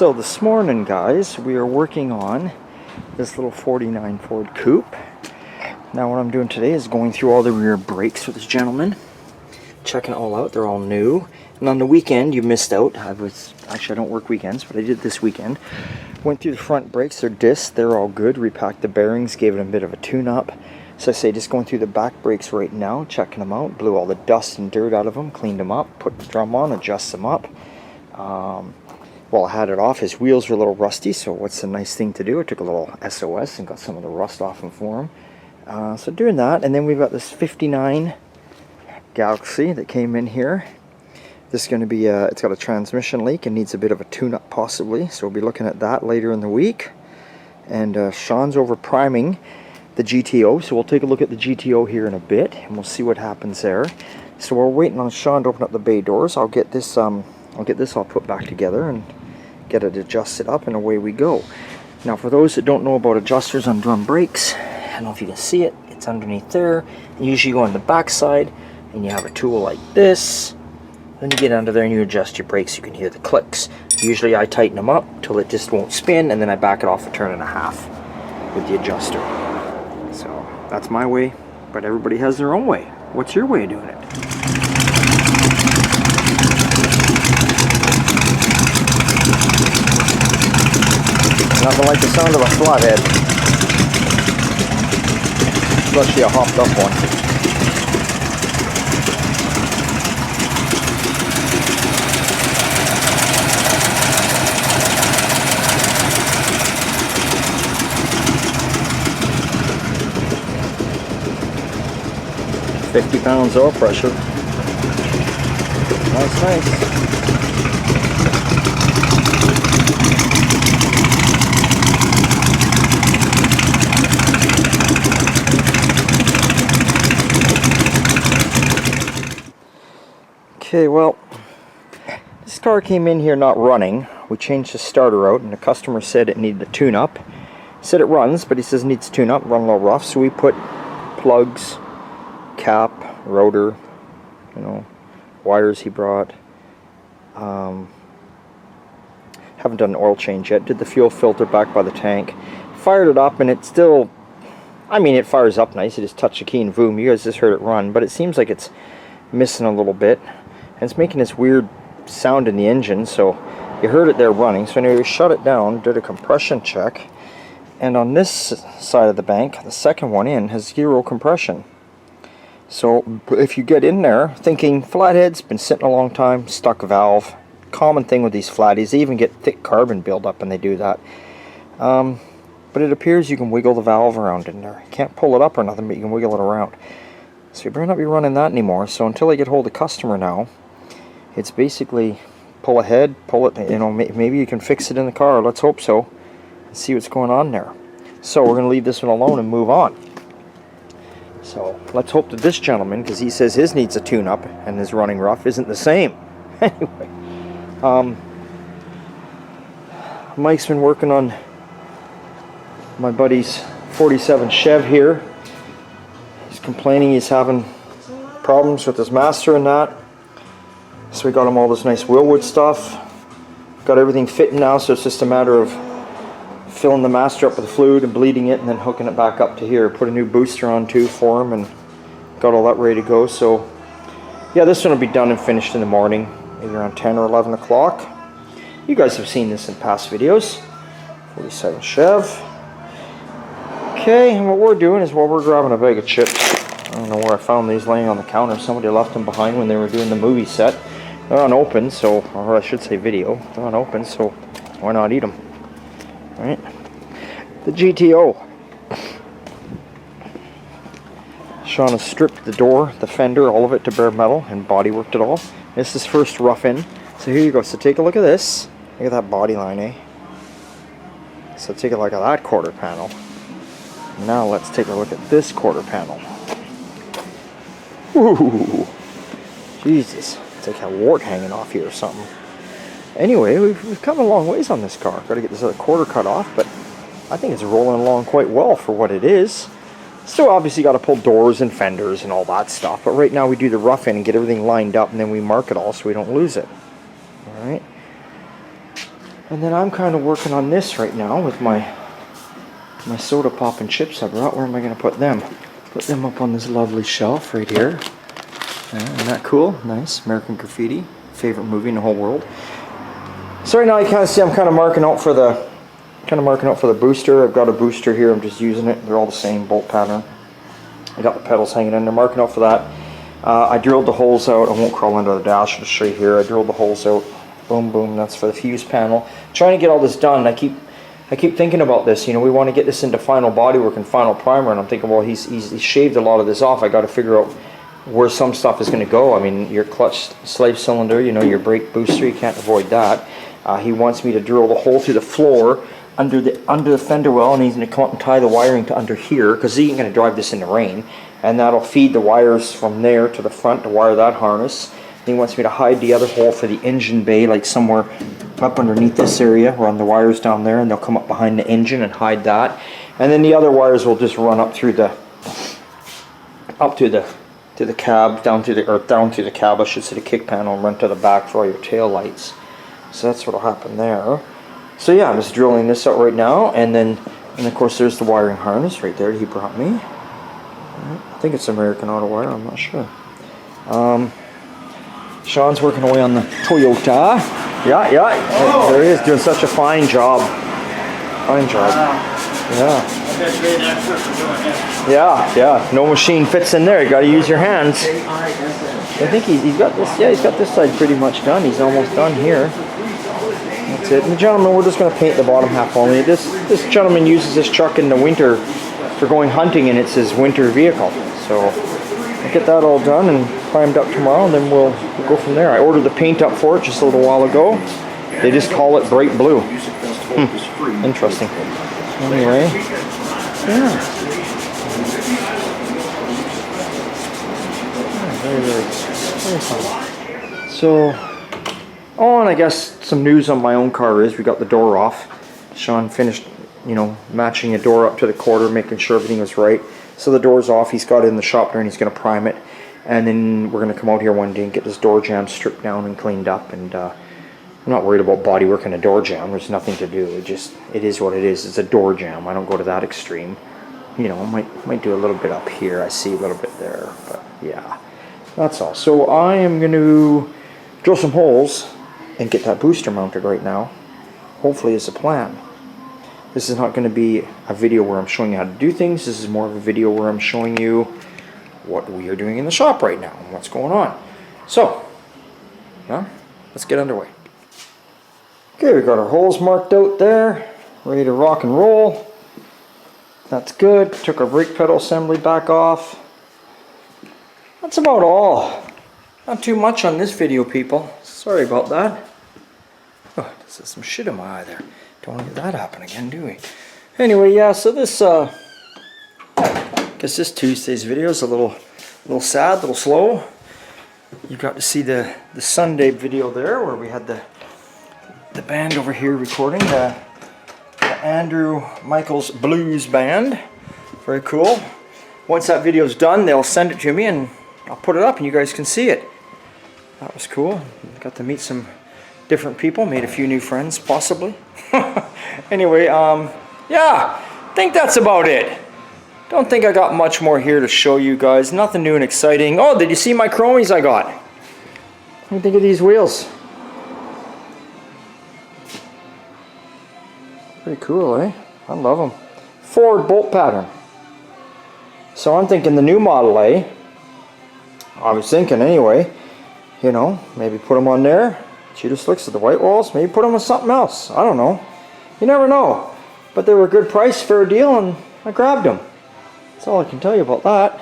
So this morning, guys, we are working on this little 49 Ford Coupe. Now what I'm doing today is going through all the rear brakes for this gentleman, checking it all out. They're all new. And on the weekend, you missed out. Actually, I don't work weekends, but I did this weekend. Went through the front brakes. They're discs. They're all good. Repacked the bearings, gave it a bit of a tune-up. So I say just going through the back brakes right now, checking them out. Blew all the dust and dirt out of them, cleaned them up, put the drum on, adjust them up. Well, I had it off. His wheels were a little rusty, so what's the nice thing to do? I took a little SOS and got some of the rust off them for him. So doing that, and then we've got this 59 Galaxy that came in here. This is going to be, it's got a transmission leak and needs a bit of a tune-up possibly, so we'll be looking at that later in the week. And Sean's over priming the GTO, so we'll take a look at the GTO here in a bit, and we'll see what happens there. So we're waiting on Sean to open up the bay doors. I'll get this all put back together and get it adjusted up, and away we go. Now for those that don't know about adjusters on drum brakes, I don't know if you can see it, it's underneath there. And usually you go on the back side and you have a tool like this. Then you get under there and you adjust your brakes. You can hear the clicks. Usually I tighten them up till it just won't spin, and then I back it off a turn and a half with the adjuster. So that's my way, but everybody has their own way. What's your way of doing it? Nothing like the sound of a flathead, especially a hopped up one. £50 oil pressure. Nice. Okay, well, this car came in here not running. We changed the starter out, and the customer said it needed a tune-up. He said it runs, but he says it needs a tune-up, run a little rough, so we put plugs, cap, rotor, wires he brought. Haven't done an oil change yet. Did the fuel filter back by the tank. Fired it up, and it still, it fires up nice. You just touch the key and boom, you guys just heard it run, but it seems like it's missing a little bit. And it's making this weird sound in the engine, so you heard it there running. So anyway, we shut it down, did a compression check, and on this side of the bank, the second one in, has 0 compression. So if you get in there thinking flathead's been sitting a long time, stuck valve, common thing with these flatties, they even get thick carbon buildup when they do that. But it appears you can wiggle the valve around in there. You can't pull it up or nothing, but you can wiggle it around. So you better not be running that anymore. So until I get hold of the customer now, it's basically pull ahead, pull it, maybe you can fix it in the car. Let's hope so. And see what's going on there. So we're going to leave this one alone and move on. So let's hope that this gentleman, because he says his needs a tune-up and his running rough, isn't the same. Anyway, Mike's been working on my buddy's 47 Chev here. He's complaining he's having problems with his master and that. So we got him all this nice Willwood stuff. Got everything fitting now, so it's just a matter of filling the master up with fluid and bleeding it and then hooking it back up to here. Put a new booster on too for him and got all that ready to go. So yeah, this one will be done and finished in the morning, maybe around 10 or 11 o'clock. You guys have seen this in past videos. 47 Chev. Okay, and what we're doing is, we're grabbing a bag of chips. I don't know where I found these laying on the counter. Somebody left them behind when they were doing the movie set. They're unopened, so, or I should say video. They're unopened, so why not eat them? Alright. The GTO. Sean has stripped the door, the fender, all of it to bare metal, and body worked it all. This is first rough in. So here you go. So take a look at this. Look at that body line, eh? So take a look at that quarter panel. Now let's take a look at this quarter panel. Ooh, Jesus, it's like a wart hanging off here or something. Anyway, we've come a long ways on this car. Got to get this other quarter cut off, but I think it's rolling along quite well for what it is. Still obviously got to pull doors and fenders and all that stuff, but right now we do the rough in and get everything lined up, and then we mark it all so we don't lose it. Alright. And then I'm kind of working on this right now with my soda pop and chips I brought. Where am I going to put them? Put them up on this lovely shelf right here. Isn't that cool? Nice. American Graffiti. Favorite movie in the whole world. So right now you kind of see I'm kind of marking out for the booster. I've got a booster here. I'm just using it. They're all the same bolt pattern. I got the pedals hanging in there. Marking out for that. I drilled the holes out. I won't crawl under the dash. I'll just show you here. I drilled the holes out. Boom, boom. That's for the fuse panel. Trying to get all this done. I keep thinking about this. You know, we want to get this into final bodywork and final primer, and I'm thinking, well, he's shaved a lot of this off. I got to figure out where some stuff is going to go. I mean, your clutch slave cylinder, you know, your brake booster, you can't avoid that. He wants me to drill the hole through the floor under the fender well, and he's going to come up and tie the wiring to under here, because he ain't going to drive this in the rain, and that'll feed the wires from there to the front to wire that harness. He wants me to hide the other hole for the engine bay, like somewhere up underneath this area, run the wires down there, and they'll come up behind the engine and hide that. And then the other wires will just run up through the cab, down through the cab, I should say, the kick panel, and run to the back for all your tail lights. So that's what'll happen there. So yeah, I'm just drilling this out right now, and of course there's the wiring harness right there that he brought me. I think it's American Auto Wire, I'm not sure. Sean's working away on the Toyota. Yeah. Oh, there he is, doing such a fine job. Fine job. Wow. Yeah. No machine fits in there. You got to use your hands. I think he's got this. Yeah, he's got this side pretty much done. He's almost done here. That's it. And the gentleman, we're just going to paint the bottom half only. This gentleman uses this truck in the winter for going hunting, and it's his winter vehicle. So I'll get that all done and primed up tomorrow, and then we'll go from there. I ordered the paint up for it just a little while ago. They just call it bright blue. Interesting. Anyway, yeah. Very fun. So, and I guess some news on my own car is we got the door off. Sean finished, matching a door up to the quarter, making sure everything was right. So the door's off. He's got it in the shop there, and he's going to prime it. And then we're going to come out here one day and get this door jamb stripped down and cleaned up. And I'm not worried about bodywork and a door jamb. There's nothing to do. It is what it is. It's a door jamb. I don't go to that extreme. Might do a little bit up here. I see a little bit there. But yeah, that's all. So I am going to drill some holes and get that booster mounted right now. Hopefully is the plan. This is not going to be a video where I'm showing you how to do things. This is more of a video where I'm showing you what we are doing in the shop right now and what's going on. So, let's get underway. Okay, we got our holes marked out there, ready to rock and roll. That's good. Took our brake pedal assembly back off. That's about all. Not too much on this video, people. Sorry about that. Oh, there's some shit in my eye there. Don't want to get that happen again, do we? Anyway, yeah, so this, I guess this Tuesday's video is a little sad, a little slow. You got to see the Sunday video there where we had the band over here recording, the Andrew Michaels Blues Band. Very cool. Once that video's done, they'll send it to me and I'll put it up and you guys can see it. That was cool. Got to meet some different people, made a few new friends, possibly. Anyway, yeah, I think that's about it. Don't think I got much more here to show you guys. Nothing new and exciting. Oh, did you see my chromies I got? What do you think of these wheels? Pretty cool, eh? I love them. Ford bolt pattern. So I'm thinking the new Model A. I was thinking anyway, maybe put them on there. Cheetah slicks at the white walls. Maybe put them on something else. I don't know. You never know. But they were a good price, fair deal, and I grabbed them. That's all I can tell you about that.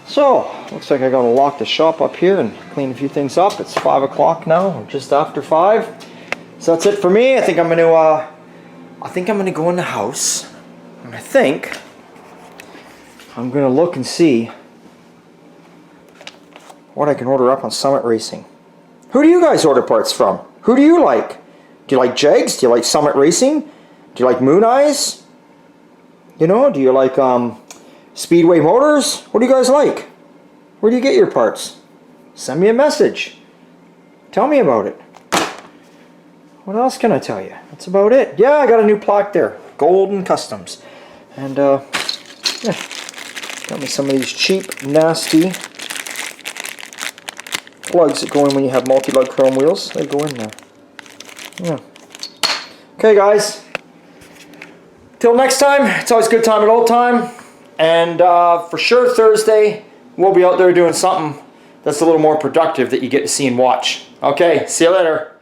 So, looks like I gotta lock the shop up here and clean a few things up. It's 5 o'clock now, just after 5. So that's it for me. I think I'm gonna go in the house, and I think I'm gonna look and see what I can order up on Summit Racing. Who do you guys order parts from? Who do you like? Do you like Jegs? Do you like Summit Racing? Do you like Moon Eyes? Do you like Speedway Motors? What do you guys like? Where do you get your parts? Send me a message. Tell me about it. what else can I tell you? That's about it. Yeah, I got a new plaque there. Golden Customs. And, yeah. Got me some of these cheap, nasty plugs that go in when you have multi-lug chrome wheels. They go in there. Yeah. Okay, guys. Till next time, it's always a good time at old time. And for sure Thursday, we'll be out there doing something that's a little more productive that you get to see and watch. Okay, see you later.